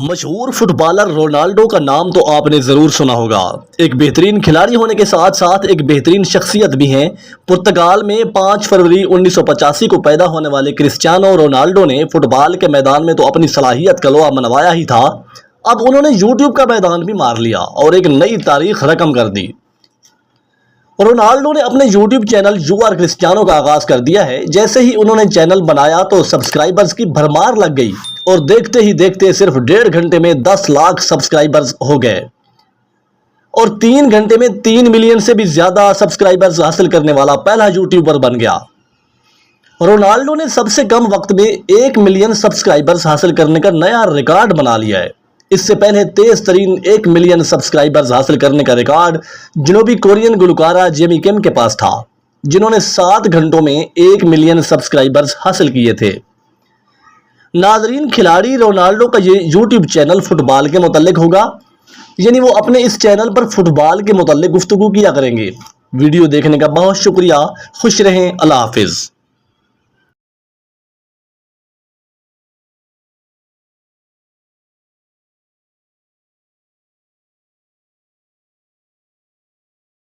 मशहूर footballer Ronaldo का नाम तो आपने ज़रूर सुना होगा। एक बेहतरीन खिलाड़ी होने के साथ साथ एक बेहतरीन शख्सियत भी हैं। पुर्तगाल में 5 फरवरी 1985 को पैदा होने वाले क्रिस्टियानो रोनाल्डो ने फुटबॉल के मैदान में तो अपनी सलाहियत का लोहा मनवाया ही था, अब उन्होंने यूट्यूब का मैदान भी मार लिया और एक नई तारीख रकम कर दी। रोनाल्डो ने अपने YouTube channel U R Cristiano का आगाज कर दिया है। जैसे ही उन्होंने चैनल बनाया तो सब्सक्राइबर्स की भरमार लग गई और देखते ही देखते सिर्फ 1.5 घंटे में 10 लाख सब्सक्राइबर्स हो गए और 3 घंटे में 3 मिलियन से भी ज्यादा सब्सक्राइबर्स हासिल करने वाला पहला यूट्यूबर बन गया। रोनाल्डो ने सबसे कम वक्त में 1 मिलियन सब्सक्राइबर्स हासिल करने का नया रिकॉर्ड बना लिया है। इससे पहले तेज तरीन 1 मिलियन सब्सक्राइबर्स हासिल करने का रिकॉर्ड जनूबी कोरियन गुलकारा जेमी किम के पास था, जिन्होंने 7 घंटों में 1 मिलियन सब्सक्राइबर्स हासिल किए थे। नाजरीन, खिलाड़ी रोनाल्डो का ये यूट्यूब चैनल फुटबॉल के मुतल्लिक होगा, यानी वो अपने इस चैनल पर फुटबॉल के मुतल्लिक गुफ्तगू किया करेंगे। वीडियो देखने का बहुत शुक्रिया। खुश रहें। अल्लाह हाफिज़।